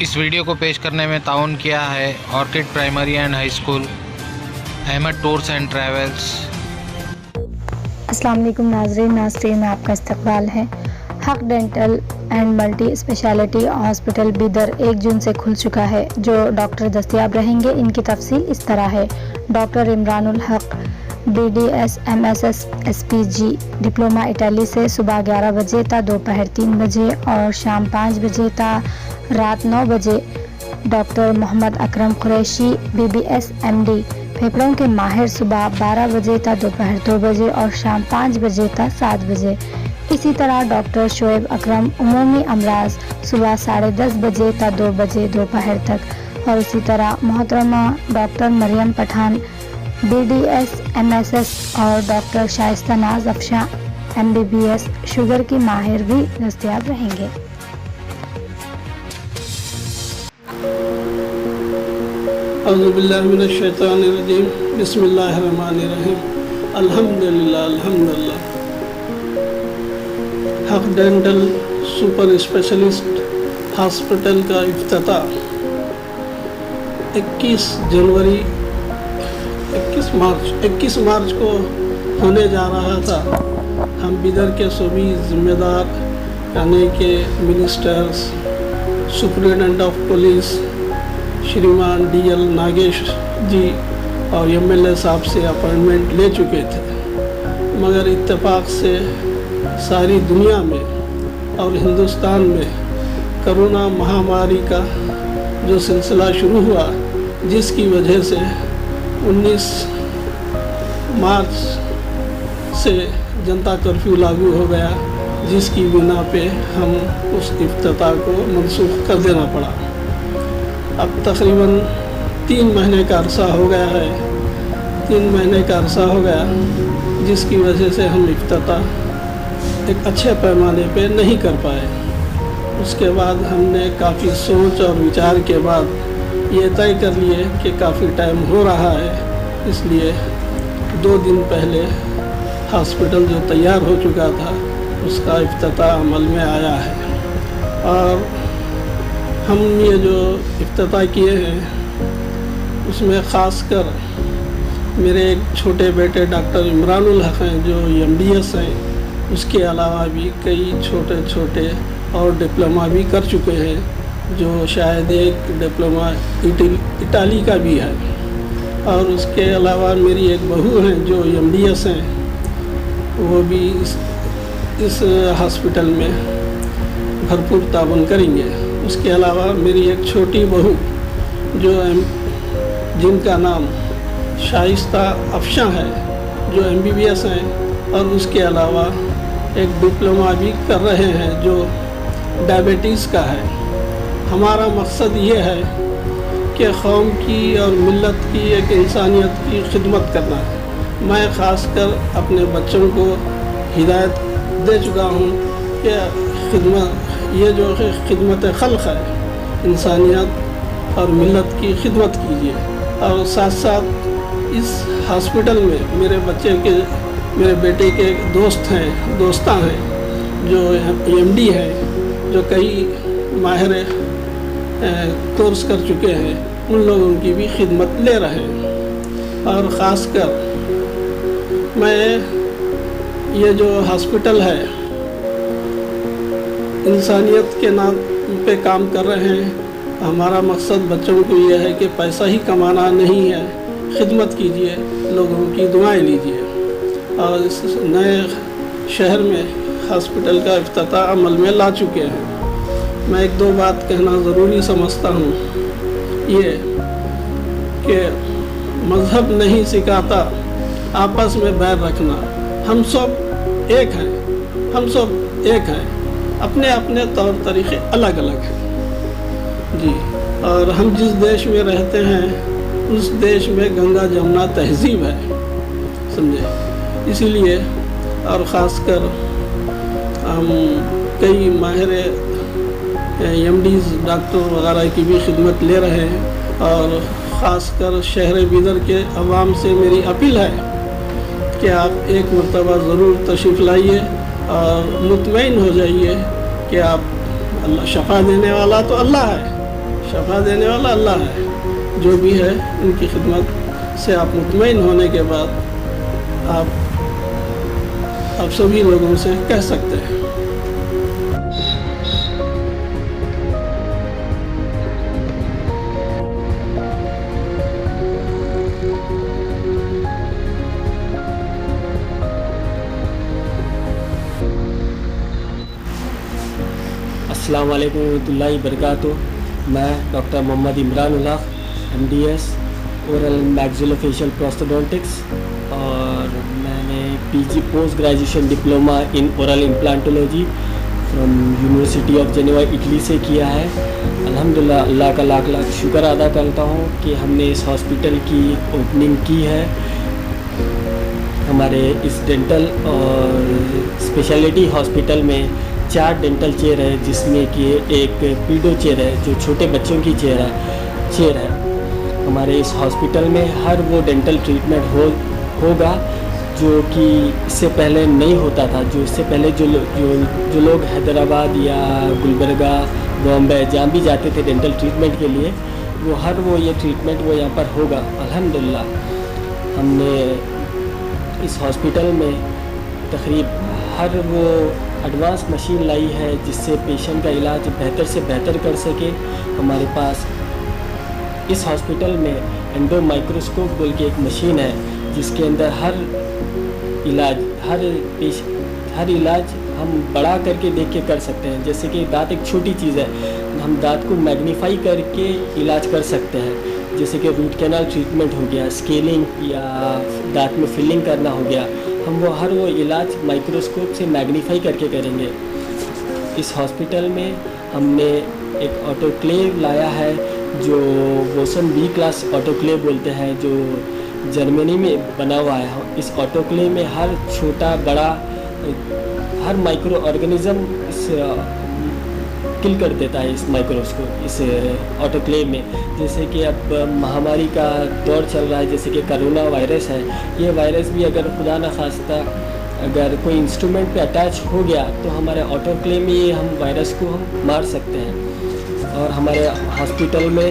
اس video کو پیش کرنے میں تعاون کیا ہے orchid primary and high school, Ahmed tours and travels. السلام علیکم ناظرین میں آپ کا استقبال ہے۔ Haq dental and multi specialty hospital Bidar 1 جون سے کھل چکا ہے۔ جو ڈاکٹر دستیاب رہیں گے ان کی تفصیل اس طرح ہے۔ ڈاکٹر عمران الحق BDS MSS SPG diploma Italy سے صبح 11 بجے تا دوپہر 3 بجے اور شام 5 بجے تا رات 9 بجے۔ ڈاکٹر محمد اکرم قریشی BBS MD پھیپھڑوں کے ماہر صبح 12 بجے تا دوپہر 2 بجے اور شام 5 بجے تا 7 بجے۔ اسی طرح ڈاکٹر شعیب اکرم عمومی امراض صبح 10:30 بجے تا 2 بجے دوپہر تک، اور اسی طرح محترمہ ڈاکٹر مریم پٹھان BDS MSS اور ڈاکٹر شائستہ ناز افشاں MBBS شوگر کی ماہر بھی دستیاب رہیں گے۔ اعوذ باللہ من الشیطان الرجیم، بسم اللہ الرحمن الرحیم، الحمدللہ۔ حق ڈینٹل سپر اسپیشلسٹ ہاسپٹل کا افتتاح 21 مارچ کو ہونے جا رہا تھا۔ ہم بیدر کے صوبی ذمہ دار یعنی کہ ministers, superintendent of police Shriman DL Nagesh ji اور MLA صاحب سے اپائنٹمنٹ لے چکے تھے، مگر اتفاق سے ساری دنیا میں اور ہندوستان میں کرونا مہاماری کا جو سلسلہ شروع ہوا، جس کی وجہ سے 19 مارچ سے جنتا کرفیو لاگو ہو گیا، جس کی بنا پہ ہم اس افتتاح کو منسوخ کر دینا پڑا۔ اب تقریباً 3 مہینے کا عرصہ ہو گیا ہے، 3 مہینے کا عرصہ ہو گیا، جس کی وجہ سے ہم افتتاح ایک اچھے پیمانے پہ نہیں کر پائے۔ اس کے بعد ہم نے کافی سوچ اور وچار کے بعد یہ طے کر لیے کہ کافی ٹائم ہو رہا ہے، اس لیے 2 دن پہلے ہاسپٹل جو تیار ہو چکا تھا اس کا افتتاح عمل میں آیا ہے۔ اور ہم یہ جو افتتاح کیے ہیں اس میں خاص کر میرے ایک چھوٹے بیٹے ڈاکٹر عمران الحق ہیں جو MDS ہیں، اس کے علاوہ بھی کئی چھوٹے اور ڈپلوما بھی کر چکے ہیں، جو شاید ایک ڈپلوما اٹلی کا بھی ہے۔ اور اس کے علاوہ میری ایک بہو ہیں جو MDS ہیں، وہ بھی اس ہاسپٹل میں بھرپور تعاون کریں گے۔ اس کے علاوہ میری ایک چھوٹی بہو جن کا نام شائستہ افشاں ہے، جو MBBS ہیں، اور اس کے علاوہ ایک ڈپلوما بھی کر رہے ہیں جو ڈائبٹیز کا ہے۔ ہمارا مقصد یہ ہے کہ قوم کی اور ملت کی ایک انسانیت کی خدمت کرنا ہے۔ میں خاص کر اپنے بچوں کو ہدایت دے چکا ہوں کہ یہ جو خدمت خلق ہے، انسانیت اور ملت کی خدمت کیجیے۔ اور ساتھ ساتھ اس ہاسپٹل میں میرے بیٹے کے دوستاں ہیں جو MD ہیں، جو کئی ماہر کورس کر چکے ہیں، ان لوگوں کی بھی خدمت لے رہے ہیں۔ اور خاص کر میں یہ جو ہاسپٹل ہے انسانیت کے نام پہ کام کر رہے ہیں۔ ہمارا مقصد بچوں کو یہ ہے کہ پیسہ ہی کمانا نہیں ہے، خدمت کیجیے، لوگوں کی دعائیں لیجیے۔ اور اس نئے شہر میں ہاسپٹل کا افتتاح عمل میں لا چکے ہیں۔ میں 1-2 بات کہنا ضروری سمجھتا ہوں، یہ کہ مذہب نہیں سکھاتا آپس میں بیر رکھنا۔ ہم سب ایک ہیں، اپنے اپنے طور طریقے الگ ہیں جی۔ اور ہم جس دیش میں رہتے ہیں اس دیش میں گنگا جمنا تہذیب ہے، سمجھے۔ اسی لیے اور خاص کر ہم کئی ماہر MDs ڈاکٹر وغیرہ کی بھی خدمت لے رہے ہیں۔ اور خاص کر شہر بیدر کے عوام سے میری اپیل ہے کہ آپ ایک مرتبہ ضرور تشریف لائیے اور مطمئن ہو جائیے کہ آپ اللہ شفا دینے والا تو اللہ ہے، शफा देने वाला अल्लाह है। जो भी है उनकी खिदमत से आप मुतमईन होने के बाद आप सभी लोगों से कह सकते हैं। अस्सलाम वालेकुम रहमतुल्लाहि बरकातुहू। मैं doctor Mohammad Imran Ullah MDS oral maxillofacial prosthodontics और मैंने PG post graduation diploma in oral implantology from university of Geneva Italy से किया है। अल्हम्दुलिल्लाह, अल्लाह का लाख लाख शुक्र अदा करता हूँ कि हमने इस हॉस्पिटल की ओपनिंग की है। हमारे इस डेंटल और स्पेशलिटी हॉस्पिटल में 4 डेंटल चेयर है, जिसमें कि एक पीडो चेयर है जो छोटे बच्चों की चेयर है। हमारे इस हॉस्पिटल में हर वो डेंटल ट्रीटमेंट होगा जो कि इससे पहले नहीं होता था। जो इससे पहले जो लोग हैदराबाद या गुलबर्गा, बॉम्बे जहाँ भी जाते थे डेंटल ट्रीटमेंट के लिए, वो ये ट्रीटमेंट वो यहाँ पर होगा। अल्हम्दुलिल्लाह, हमने इस हॉस्पिटल में तकरीब हर वो एडवांस मशीन लाई है जिससे पेशेंट का इलाज बेहतर से बेहतर कर सके। हमारे पास इस हॉस्पिटल में एंडो माइक्रोस्कोप बोल के एक मशीन है जिसके अंदर हर इलाज हम बड़ा करके देख के कर सकते हैं। जैसे कि दांत एक छोटी चीज़ है, हम दांत को मैग्नीफाई करके इलाज कर सकते हैं। जैसे कि रूट कैनाल ट्रीटमेंट हो गया, स्केलिंग या दांत में फिलिंग करना हो गया, हम हर वो इलाज माइक्रोस्कोप से मैग्नीफाई करके करेंगे। इस हॉस्पिटल में हमने एक ऑटोक्लेव लाया है जो वोसन B क्लास ऑटोक्लेव बोलते हैं, जो जर्मनी में बना हुआ है। इस ऑटोक्लेव में हर छोटा बड़ा हर माइक्रो ऑर्गेनिज्म किल कर देता है इस ऑटोक्लेव में। जैसे कि अब महामारी का दौर चल रहा है, जैसे कि कोरोना वायरस है। ये वायरस भी अगर खुदा न खास्ता अगर कोई इंस्ट्रूमेंट पे अटैच हो गया तो हमारे ऑटोक्लेव में ये हम वायरस को हम मार सकते हैं। और हमारे हॉस्पिटल में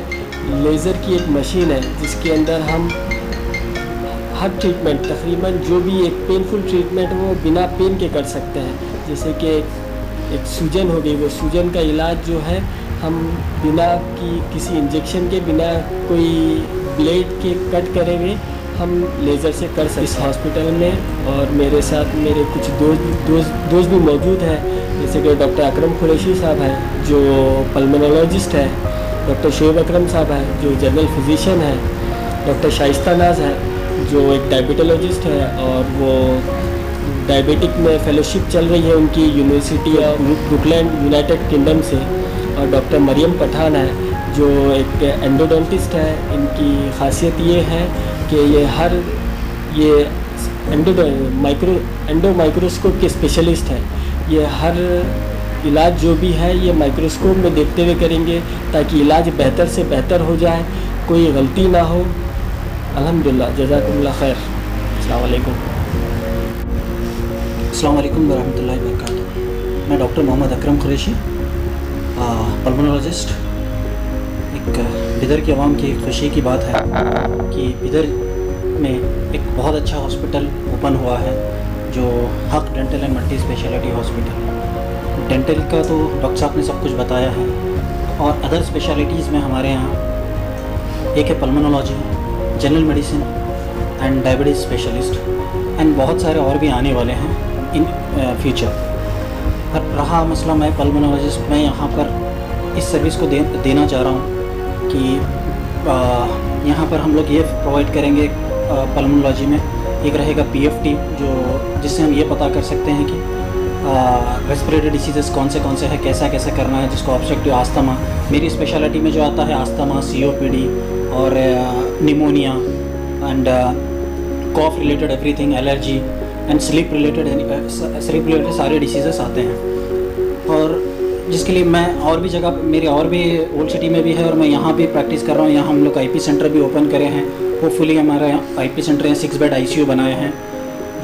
लेज़र की एक मशीन है जिसके अंदर हम हर ट्रीटमेंट तकरीबन जो भी एक पेनफुल ट्रीटमेंट वो बिना पेन के कर सकते हैं। जैसे कि एक सूजन हो गई, वो सूजन का इलाज जो है हम बिना किसी इंजेक्शन के, बिना कोई ब्लेड के कट करे हुए हम लेज़र से कर सकते। इस हॉस्पिटल में और मेरे साथ मेरे कुछ दोस्त भी मौजूद हैं, जैसे कि डॉक्टर अकरम कुरैशी साहब हैं जो पल्मोनोलॉजिस्ट है, डॉक्टर शोएब अकरम साहब हैं जो जनरल फिजिशियन है, डॉक्टर शाइस्ता नाज है जो एक डायबिटोलॉजिस्ट है और वो डायबिटिक में फेलोशिप चल रही है उनकी university of Brookland United kingdom से, और डॉक्टर मरियम पठान है जो एक एंडोडोंटिस्ट है। इनकी खासियत ये है कि ये एंडो माइक्रोस्कोप के स्पेशलिस्ट हैं। ये हर इलाज जो भी है ये माइक्रोस्कोप में देखते हुए करेंगे ताकि इलाज बेहतर से बेहतर हो जाए, कोई गलती ना हो। अल्हम्दुलिल्लाह, जज़ाकुमुल्लाह खैर। अस्सलाम वालेकुम। अस्सलाम वालेकुम रहमतुल्लाहि वबरकातुहू। मैं डॉक्टर मोहम्मद अकरम कुरैशी, पल्मोनोलॉजिस्ट। एक बिदर की आवाम की खुशी की बात है कि बिदर में एक बहुत अच्छा हॉस्पिटल ओपन हुआ है जो हक dental and multi speciality hospital. Dental का तो डॉक्टर साहब ने सब कुछ बताया है, और अदर स्पेशलिटीज़ में हमारे यहाँ एक है pulmonology, general medicine and diabetes specialist, and बहुत सारे और भी आने वाले हैं इन फ्यूचर। पर रहा मसला, मैं पल्मोनोलॉजिस्ट, मैं यहाँ पर इस सर्विस को देना चाह रहा हूँ कि यहाँ पर हम लोग ये प्रोवाइड करेंगे पल्मोनोलॉजी में। एक रहेगा PFT जिससे हम ये पता कर सकते हैं कि रेस्पिरेटरी डिसीज़ कौन से हैं, कैसा करना है, जिसको ऑब्स्ट्रक्टिव आस्थमा, मेरी स्पेशलिटी में जो आता है आस्थमा, COPD और pneumonia and cough related everything, allergy and sleep related सारे डिसीज़ आते हैं। और जिसके लिए मैं और भी जगह, मेरे और भी ओल्ड सिटी में भी है और मैं यहाँ भी प्रैक्टिस कर रहा हूँ। यहाँ हम लोग IP सेंटर भी ओपन करे हैं। होपफुली हमारा यहाँ IP सेंटर है, 6 बेड ICU बनाए हैं,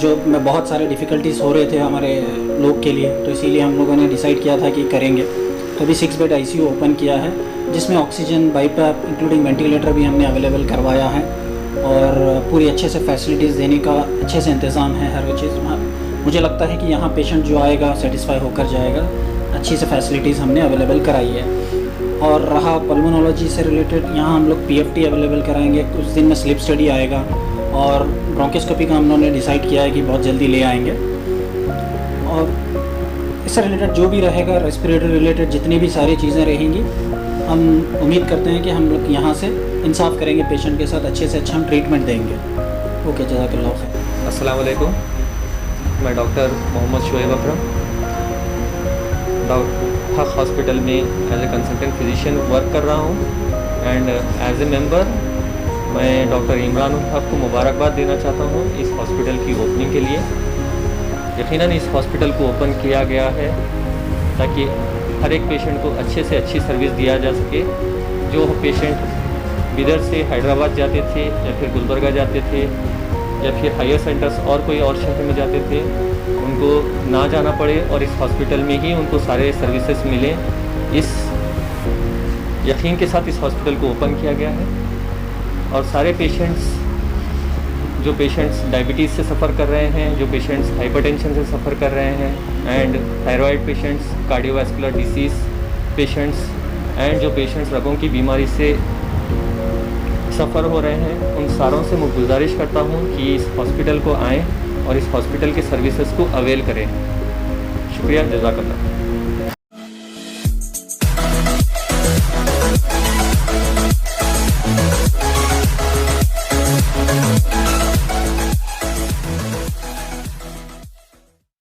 जो में बहुत सारे डिफ़िकल्टीज़ हो रहे थे हमारे लोग के लिए, तो इसीलिए हम लोगों ने डिसाइड किया था कि करेंगे। तो अभी 6 बेड ICU ओपन किया है जिसमें ऑक्सीजन, बाईपैप इंक्लूडिंग वेंटिलेटर भी हमने अवेलेबल करवाया है और पूरी अच्छे से फैसिलिटीज़ देने का अच्छे से इंतज़ाम है हर वो चीज़। मुझे लगता है कि यहाँ पेशेंट जो आएगा सेटिस्फाई होकर जाएगा, अच्छी से फैसिलिटीज़ हमने अवेलेबल कराई है। और रहा पल्मोनोलॉजी से रिलेटेड, यहाँ हम लोग PFT अवेलेबल कराएंगे, कुछ दिन में स्लिप स्टडी आएगा और ब्रोंकोस्कोपी का हम लोगों ने डिसाइड किया है कि बहुत जल्दी ले आएंगे। और इससे रिलेटेड जो भी रहेगा, रेस्पिरेटरी रिलेटेड जितनी भी सारी चीज़ें रहेंगी, हम उम्मीद करते हैं कि हम लोग यहाँ से इंसाफ करेंगे पेशेंट के साथ, अच्छे से अच्छा हम ट्रीटमेंट देंगे। ओके, जज़ाकल्लाह खैर। अस्सलाम वालेकुम, मैं डॉक्टर मोहम्मद शोएब अकरम हक हॉस्पिटल में as a consultant physician work कर रहा हूँ एंड एज ए मेंबर मैं डॉक्टर इमरान हक को मुबारकबाद देना चाहता हूँ इस हॉस्पिटल की ओपनिंग के लिए। यकीनन इस हॉस्पिटल को ओपन किया गया है ताकि हर एक पेशेंट को अच्छे से अच्छी सर्विस दिया जा सके। जो पेशेंट बिदर से हैदराबाद जाते थे या फिर गुलबर्गा जाते थे या फिर हायर सेंटर्स और कोई और शहर में जाते थे, उनको ना जाना पड़े और इस हॉस्पिटल में ही उनको सारे सर्विसेज मिलें। इस यकीन के साथ इस हॉस्पिटल को ओपन किया गया है और सारे पेशेंट्स, जो पेशेंट्स डायबिटीज़ से सफ़र कर रहे हैं, जो पेशेंट्स हाइपरटेंशन से सफ़र कर रहे हैं and thyroid patients, cardiovascular disease patients and जो पेशेंट्स रगों की बीमारी से सफ़र हो रहे हैं, उन सारों से मैं गुजारिश करता हूँ कि इस हॉस्पिटल को आएँ और इस हॉस्पिटल के सर्विसेज को अवेल करें। शुक्रिया, जज़ाकल्लाह।